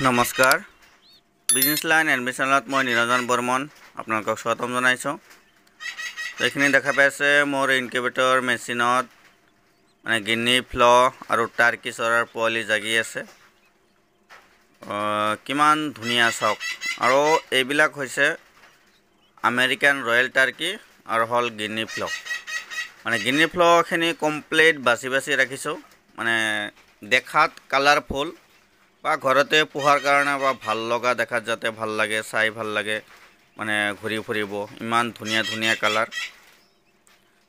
নমস্কাৰ business line এডমিশ্যনত মই নিৰঞ্জন বৰ্মন আপোনালোকক স্বাগতম জনাইছোঁ। এইখিনি দেখা পাইছে মোৰ ইনকিউবেটৰ মেচিনত মানে গিনি ফ্ল আৰু টাৰ্কি চৰাৰ পোৱালি জাগি আছে। কিমান ধুনীয়া চাওক। আৰু এইবিলাক হৈছে আমেৰিকান ৰয়েল টাৰ্কি আৰু হল গিনি ফ্ল। মানে গিনি ফ্লখিনি কমপ্লিট বাছি ৰাখিছোঁ, মানে দেখাত কালাৰফুল বা ঘৰতে পোহাৰ কাৰণে বা ভাল লগা দেখাত যাতে ভাল লাগে, চাই ভাল লাগে, মানে ঘূৰি ফুৰিব ইমান ধুনীয়া কালাৰ।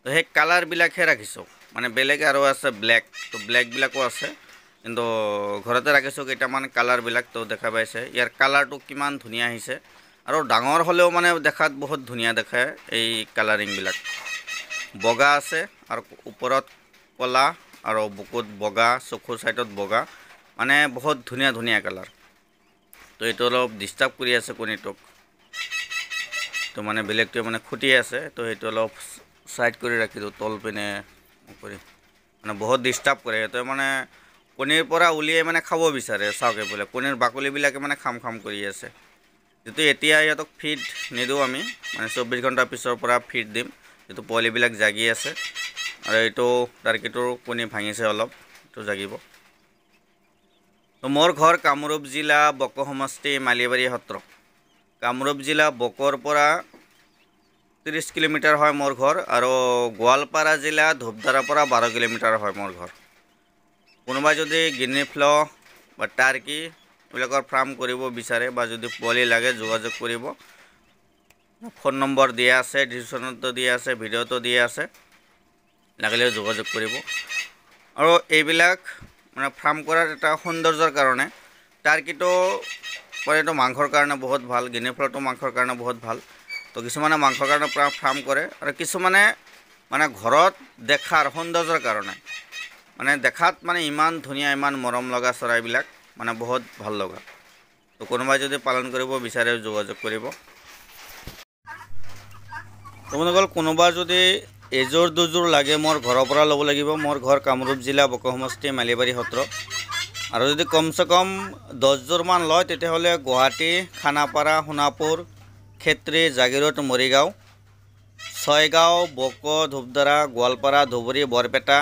তো সেই কালাৰবিলাকহে ৰাখিছোঁ, মানে বেলেগ আৰু আছে ব্লেক, তো ব্লেকবিলাকো আছে, কিন্তু ঘৰতে ৰাখিছোঁ কেইটামান কালাৰবিলাক। তো দেখা পাইছে ইয়াৰ কালাৰটো কিমান ধুনীয়া আহিছে, আৰু ডাঙৰ হ'লেও মানে দেখাত বহুত ধুনীয়া দেখে। এই কালাৰিংবিলাক বগা আছে আৰু ওপৰত ক'লা আৰু বুকুত বগা, চকুৰ ছাইডত বগা, মানে বহুত ধুনীয়া কালাৰ। তো এইটো অলপ ডিষ্টাৰ্ব কৰি আছে কণীটোক, তো মানে বেলেগটোৱে মানে খুটি আছে, তো সেইটো অলপ ছাইড কৰি ৰাখিছোঁ তল পিনে কৰি, মানে বহুত ডিষ্টাৰ্ব কৰে। সিহঁতে মানে কণীৰ পৰা উলিয়াই মানে খাব বিচাৰে। চাওক এইবিলাক কণীৰ বাকলিবিলাকে মানে খাম কৰি আছে। যিটো এতিয়া সিহঁতক ফিড নিদিওঁ আমি, মানে 24 ঘণ্টাৰ পিছৰ পৰা ফিড দিম, যিটো পোৱালিবিলাক জাগি আছে। আৰু এইটো টাৰ্কিটোৰ কণী ভাঙিছে অলপ, এইটো জাগিব। তো মোৰ ঘৰ কামৰূপ জিলা বক সমষ্টি মালিবাৰী সত্ৰ। কামৰূপ জিলা বকৰ পৰা 30 কিলোমিটাৰ হয় মোৰ ঘৰ, আৰু গোৱালপাৰা জিলা ধূপধাৰাৰ পৰা 12 কিলোমিটাৰ হয় মোৰ ঘৰ। কোনোবাই যদি গিনি ফ্ল বা টাৰ্কি এইবিলাকৰ ফাৰ্ম কৰিব বিচাৰে বা যদি পোৱালি লাগে যোগাযোগ কৰিব। ফোন নম্বৰ দিয়া আছে, ডিছক্ৰিপশ্যনতো দিয়া আছে, ভিডিঅ'টো দিয়া আছে, লাগিলে যোগাযোগ কৰিব। আৰু এইবিলাক মানে ফাৰ্ম কৰাৰ এটা সৌন্দৰ্যৰ কাৰণে টাৰ্কিটো এইটো মাংসৰ কাৰণে বহুত ভাল, গিনি ফ্লটো মাংসৰ কাৰণে বহুত ভাল। তো কিছুমানে মাংসৰ কাৰণে ফাৰ্ম কৰে, আৰু কিছুমানে মানে ঘৰত দেখাৰ সৌন্দৰ্যৰ কাৰণে, মানে দেখাত মানে ইমান ধুনীয়া, ইমান মৰম লগা চৰাইবিলাক, মানে বহুত ভাল লগা। তো কোনোবাই যদি পালন কৰিব বিচাৰে যোগাযোগ কৰিব। তোমালোকৰ কোনোবা যদি এযোৰ দুযোৰ লাগে মোৰ ঘৰৰ পৰা ল'ব লাগিব। মোৰ ঘৰ কামৰূপ জিলা বক সমষ্টি মালিবাৰী সত্ৰ। আৰু যদি কমচে কম 10যোৰমান লয় তেতিয়াহ'লে গুৱাহাটী, খানাপাৰা, সোণাপুৰ, ক্ষেত্ৰী, জাগিৰোড, মৰিগাঁও, ছয়গাঁও, বক, ধূপধাৰা, গোৱালপাৰা, ধুবুৰী, বৰপেটা,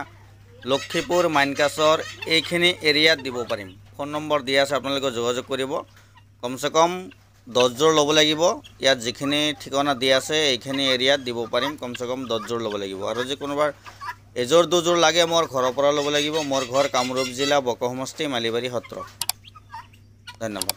লক্ষীপুৰ, মাইনকাছৰ এইখিনি এৰিয়াত দিব পাৰিম। ফোন নম্বৰ দিয়া আছে, আপোনালোকে যোগাযোগ কৰিব। কমচে কম 10যোৰ ল'ব লাগিব। ইয়াত যিখিনি ঠিকনা দিয়া আছে এইখিনি এৰিয়াত দিব পাৰিম। কমচে কম 10যোৰ ল'ব লাগিব। আৰু যদি কোনোবাৰ এযোৰ দুযোৰ লাগে মোৰ ঘৰৰ পৰা ল'ব লাগিব। মোৰ ঘৰ কামৰূপ জিলা বক সমষ্টি মালিবাৰী সত্ৰ। ধন্যবাদ।